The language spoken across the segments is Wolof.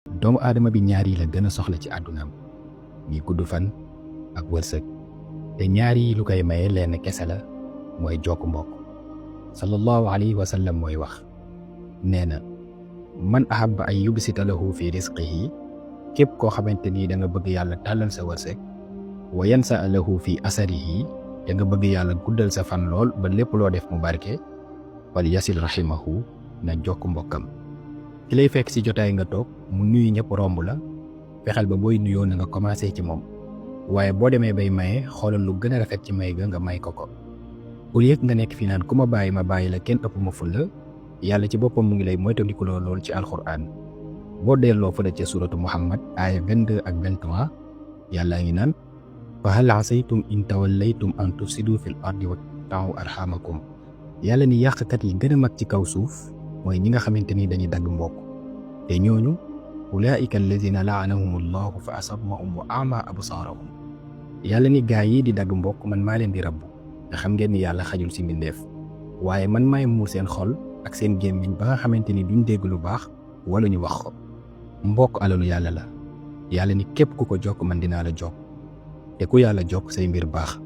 doomu aadama bi ñaar yi la gën a soxla ci àddunaam mi gudd fan ak wërsëg te ñaar yi lu koy maye lenn kese la mooy jokk mbokk. sallallahu alayhi wa sallam mooy wax nee na man ahabba an yubsita lahu fi rizqihi képp koo xamante ni da nga bëgg yàlla tàllal sa wërsëg wa yansa lahu fi asarihi da nga bëgg yàlla guddal sa fan lool ba lépp loo def mu barke wal yasil rahimahu na jokk mbokkam. ki lay fekk ci jotaay nga toog mu nuyu ñëpp romb la fexeel ba booy nuyoo na nga commencé ci moom waaye boo demee bay maye xoolal lu gën a rafet ci may ga nga may ko au lieu nga nekk fii naan ku ma bàyyi la kenn ëpp ma fulla yàlla ci boppam mu ngi lay moytandikuloo lool ci alxuraan boo delloo fële ca suratu Muhammad aaya 22 ak 23 yàlla ngi naan fa hal asaytum in tawallaytum an tufsidu fil ardi wa taqta'u arhamakum yàlla ni yàqkat yi gën a mag ci kaw suuf mooy ñi nga xamante ni dañuy dagg mbokk te ñooñu ulaa'ika alladina la'anahum allahu fa asammahum wa a'ma absaarahum yàlla ni gaa yi di dagg mbokk man maa leen di rabbu te xam ngeen ni yàlla xajul ci mbindeef waaye man maay muur seen xol ak seen gémmiñ ba nga xamante ni duñ dégg lu baax wala ñu wax ko. mbokk alalu yàlla la yàlla ni képp ku ko jokk man dinaa la jokk te ku yàlla jokk say mbir baax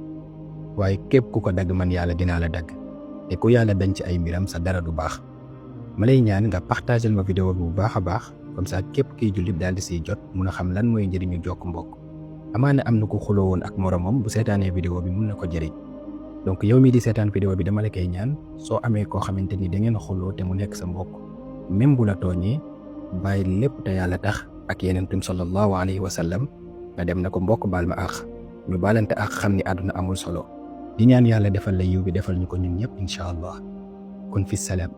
waaye képp ku ko dagg man yàlla dinaa la dagg te ku yàlla dañ ci ay mbiram sa dara du baax. ma lay ñaan nga partagel ma vidéo bi bu baax a baax comme ça képp kiy jullit daal di siy jot mun a xam lan mooy njëriñu jokk mbokk. amaana am na ku xuloo woon ak moromam bu seetaanee vidéo bi mun na ko jëriñ donc yow mii di seetaan vidéo bi dama la koy ñaan soo amee koo xamante ni da ngeen xuloo te mu nekk sa mbokk même bu la tooñee bàyyi lépp te yàlla tax ak yenentum sallallahu alayhi wa sallam nga dem na ko mbokk baal ma àq ñu baalante ak xam ni àdduna amul solo di ñaan yàlla defal la yiw bi defal ñu ko ñun ñëpp incha allah kon fi salaam.